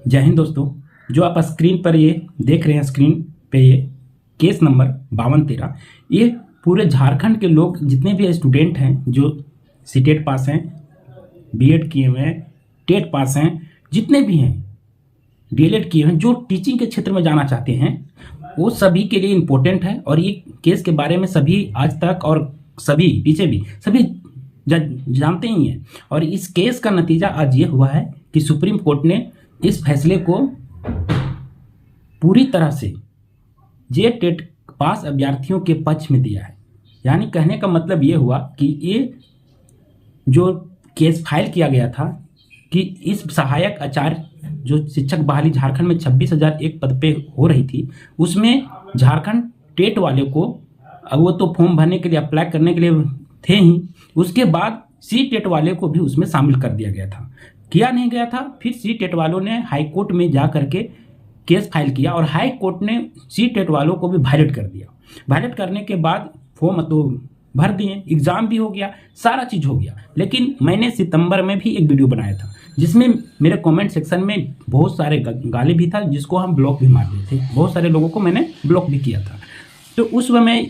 जय हिंद दोस्तों। जो आप स्क्रीन पर ये देख रहे हैं, स्क्रीन पे ये केस नंबर 5213, ये पूरे झारखंड के लोग जितने भी स्टूडेंट हैं जो सीटेट पास हैं, बीएड किए हुए हैं, टेट पास हैं, जितने भी हैं डीएलएड किए हैं, जो टीचिंग के क्षेत्र में जाना चाहते हैं, वो सभी के लिए इम्पोर्टेंट है। और ये केस के बारे में सभी आज तक और सभी पीछे भी सभी जानते ही हैं। और इस केस का नतीजा आज ये हुआ है कि सुप्रीम कोर्ट ने इस फैसले को पूरी तरह से जे टेट पास अभ्यर्थियों के पक्ष में दिया है। यानी कहने का मतलब ये हुआ कि ये जो केस फाइल किया गया था कि इस सहायक आचार्य जो शिक्षक बहाली झारखंड में 26,001 पद पे हो रही थी, उसमें झारखंड टेट वाले को, अब वो तो फॉर्म भरने के लिए अप्लाई करने के लिए थे ही, उसके बाद सी टेट वाले को भी उसमें शामिल कर दिया गया था। किया नहीं गया था, फिर सी टेट वालों ने हाई कोर्ट में जा करके केस फाइल किया और हाई कोर्ट ने सी टेट वालों को भी वायलेट कर दिया। वायलेट करने के बाद फॉर्म तो भर दिए, एग्ज़ाम भी हो गया, सारा चीज़ हो गया। लेकिन मैंने सितंबर में भी एक वीडियो बनाया था जिसमें मेरे कमेंट सेक्शन में बहुत सारे गाली भी था, जिसको हम ब्लॉक भी मार दिए थे। बहुत सारे लोगों को मैंने ब्लॉक भी किया था। तो उस समय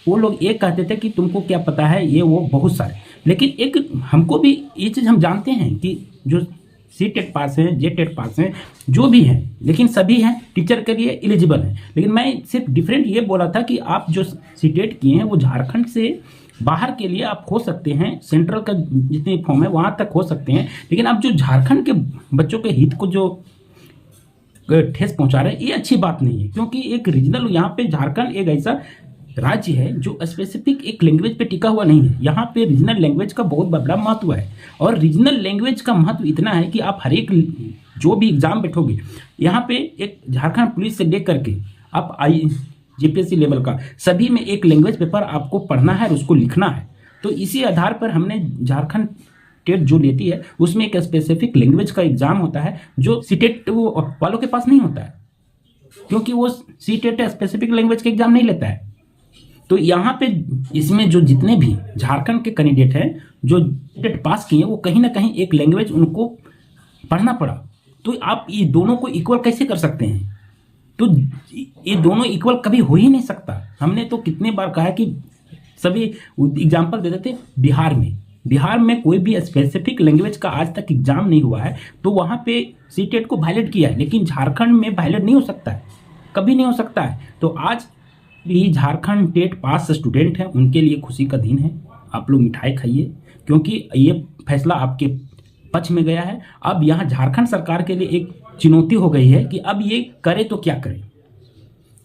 वो लोग ये कहते थे कि तुमको क्या पता है, ये वो बहुत सारे। लेकिन एक हमको भी ये चीज़ हम जानते हैं कि जो सी टेट पास हैं, जे टेट पास हैं, जो भी हैं, लेकिन सभी हैं टीचर के लिए एलिजिबल हैं। लेकिन मैं सिर्फ डिफरेंट ये बोला था कि आप जो सी टेट किए हैं वो झारखंड से बाहर के लिए आप हो सकते हैं, सेंट्रल का जितनी फॉर्म है वहाँ तक हो सकते हैं। लेकिन आप जो झारखंड के बच्चों के हित को जो ठेस पहुँचा रहे हैं, ये अच्छी बात नहीं है। क्योंकि एक रीजनल, यहाँ पे झारखंड एक ऐसा राज्य है जो स्पेसिफिक एक लैंग्वेज पे टिका हुआ नहीं है। यहाँ पे रीजनल लैंग्वेज का बहुत बड़ा महत्व है। और रीजनल लैंग्वेज का महत्व इतना है कि आप हर एक जो भी एग्जाम बैठोगे, यहाँ पे एक झारखंड पुलिस से लेकर के आप जीपीएससी लेवल का सभी में एक लैंग्वेज पेपर आपको पढ़ना है और उसको लिखना है। तो इसी आधार पर हमने झारखंड टेट जो लेती है उसमें एक स्पेसिफिक लैंग्वेज का एग्जाम होता है जो सी टेट वालों के पास नहीं होता है, क्योंकि वो सी टेट स्पेसिफिक लैंग्वेज का एग्जाम नहीं लेता है। तो यहाँ पे इसमें जो जितने भी झारखंड के कैंडिडेट हैं जो टेट पास किए, वो कहीं ना कहीं एक लैंग्वेज उनको पढ़ना पड़ा। तो आप ये दोनों को इक्वल कैसे कर सकते हैं? तो ये दोनों इक्वल कभी हो ही नहीं सकता। हमने तो कितने बार कहा है कि सभी एग्जाम्पल देते थे। बिहार में कोई भी स्पेसिफिक लैंग्वेज का आज तक एग्जाम नहीं हुआ है, तो वहाँ पे सी टेट को वायलेट किया है। लेकिन झारखंड में वायलेट नहीं हो सकता है, कभी नहीं हो सकता है। तो आज भी झारखंड टेट पास स्टूडेंट हैं, उनके लिए खुशी का दिन है। आप लोग मिठाई खाइए, क्योंकि ये फैसला आपके पक्ष में गया है। अब यहाँ झारखंड सरकार के लिए एक चुनौती हो गई है कि अब ये करे तो क्या करे,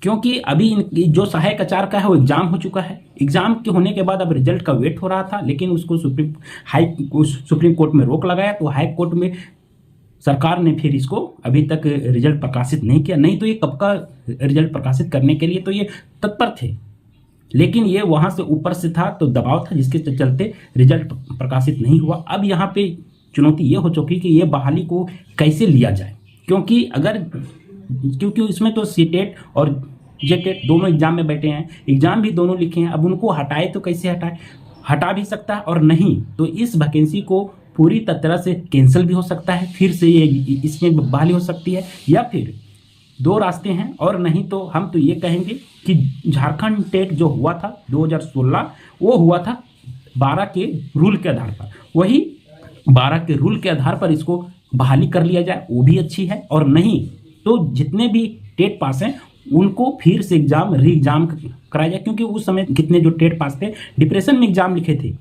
क्योंकि अभी जो सहायक आचार्य का है वो एग्जाम हो चुका है। एग्जाम के होने के बाद अब रिजल्ट का वेट हो रहा था, लेकिन उसको सुप्रीम कोर्ट में रोक लगाया। तो हाई कोर्ट में सरकार ने फिर इसको अभी तक रिजल्ट प्रकाशित नहीं किया। नहीं तो ये कब का रिजल्ट प्रकाशित करने के लिए तो ये तत्पर थे, लेकिन ये वहाँ से ऊपर से था, तो दबाव था, जिसके चलते रिजल्ट प्रकाशित नहीं हुआ। अब यहाँ पे चुनौती ये हो चुकी कि ये बहाली को कैसे लिया जाए, क्योंकि इसमें तो सी टेट और जे टेट दोनों एग्जाम में बैठे हैं, एग्जाम भी दोनों लिखे हैं। अब उनको हटाए तो कैसे हटाए? हटा भी सकता है, और नहीं तो इस वैकेंसी को पूरी तरह से कैंसिल भी हो सकता है, फिर से ये इसमें बहाली हो सकती है। या फिर दो रास्ते हैं, और नहीं तो हम तो ये कहेंगे कि झारखंड टेट जो हुआ था 2016, वो हुआ था 12 के रूल के आधार पर। वही 12 के रूल के आधार पर इसको बहाली कर लिया जाए, वो भी अच्छी है। और नहीं तो जितने भी टेट पास हैं उनको फिर से री एग्जाम कराया जाए, क्योंकि उस समय कितने जो टेट पास थे डिप्रेशन में एग्जाम लिखे थे,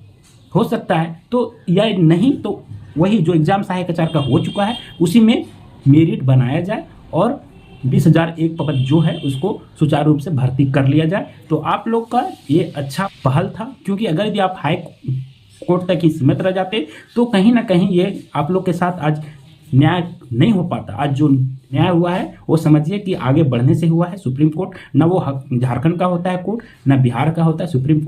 हो सकता है। तो या नहीं तो वही जो एग्जाम सहायक आचार्य का हो चुका है उसी में मेरिट बनाया जाए और 20,001 पद जो है उसको सुचारू रूप से भर्ती कर लिया जाए। तो आप लोग का ये अच्छा पहल था, क्योंकि अगर यदि आप हाई कोर्ट तक ही सीमित रह जाते तो कहीं ना कहीं ये आप लोग के साथ आज न्याय नहीं हो पाता। आज जो न्याय हुआ है वो समझिए कि आगे बढ़ने से हुआ है। सुप्रीम कोर्ट ना वो झारखंड का होता है कोर्ट, ना बिहार का होता है। सुप्रीम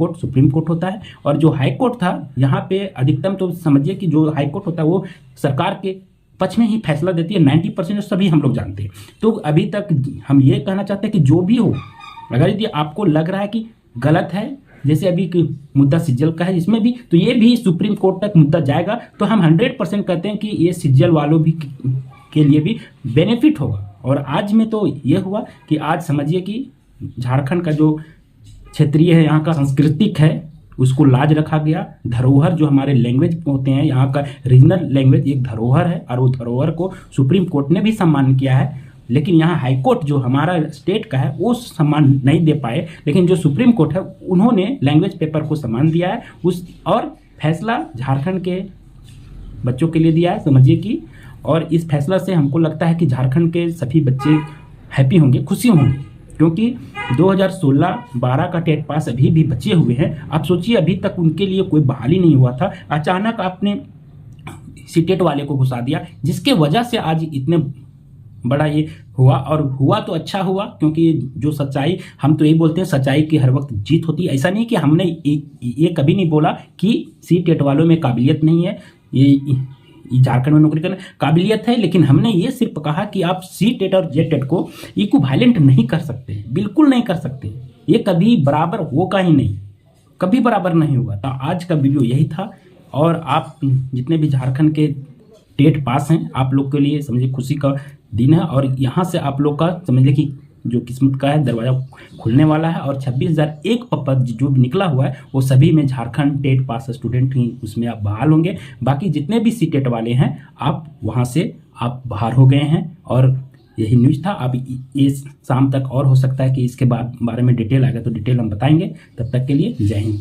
कोर्ट होता है। और जो हाई कोर्ट था यहाँ पे अधिकतम, तो समझिए कि जो हाई कोर्ट होता है वो सरकार के पक्ष में ही फैसला देती है। 90% सभी हम लोग जानते हैं। तो अभी तक हम ये कहना चाहते हैं कि जो भी हो, अगर यदि आपको लग रहा है कि गलत है, जैसे अभी मुद्दा सिज्जल का है इसमें भी, तो ये भी सुप्रीम कोर्ट तक मुद्दा जाएगा। तो हम 100% कहते हैं कि ये सिज्जल वालों भी के लिए भी बेनिफिट होगा। और आज में तो ये हुआ कि आज समझिए कि झारखंड का जो क्षेत्रीय है, यहाँ का सांस्कृतिक है, उसको लाज रखा गया। धरोहर जो हमारे लैंग्वेज होते हैं, यहाँ का रीजनल लैंग्वेज एक धरोहर है, और वो धरोहर को सुप्रीम कोर्ट ने भी सम्मान किया है। लेकिन यहाँ हाई कोर्ट जो हमारा स्टेट का है वो सम्मान नहीं दे पाए, लेकिन जो सुप्रीम कोर्ट है उन्होंने लैंग्वेज पेपर को सम्मान दिया है उस, और फैसला झारखंड के बच्चों के लिए दिया है, समझिए कि। और इस फैसला से हमको लगता है कि झारखंड के सभी बच्चे हैप्पी होंगे, खुशी होंगे, क्योंकि 2016-12 का टेट पास अभी भी बचे हुए हैं। आप सोचिए, अभी तक उनके लिए कोई बहाली नहीं हुआ था, अचानक आपने सीटेट वाले को घुसा दिया, जिसके वजह से आज इतने बड़ा ये हुआ। और हुआ तो अच्छा हुआ, क्योंकि जो सच्चाई, हम तो यही बोलते हैं सच्चाई की हर वक्त जीत होती है। ऐसा नहीं कि हमने ये कभी नहीं बोला कि सीटेट वालों में काबिलियत नहीं है, ये झारखंड में नौकरी करने काबिलियत है, लेकिन हमने ये सिर्फ कहा कि आप सीटेट और जेटेट को इक्विवेलेंट नहीं कर सकते, बिल्कुल नहीं कर सकते। ये कभी बराबर होगा ही नहीं, कभी बराबर नहीं होगा। तो आज का वीडियो यही था। और आप जितने भी झारखंड के टेट पास हैं, आप लोग के लिए समझिए खुशी का दिन है। और यहाँ से आप लोग का समझिए कि जो किस्मत का है दरवाज़ा खुलने वाला है। और 26,001 पद जो भी निकला हुआ है वो सभी में झारखंड टेट पास स्टूडेंट ही उसमें आप बहाल होंगे। बाकी जितने भी सीटेट वाले हैं आप वहाँ से आप बाहर हो गए हैं। और यही न्यूज़ था। अब इस शाम तक और हो सकता है कि इसके बारे में डिटेल आएगा तो डिटेल हम बताएंगे। तब तक के लिए जय हिंद।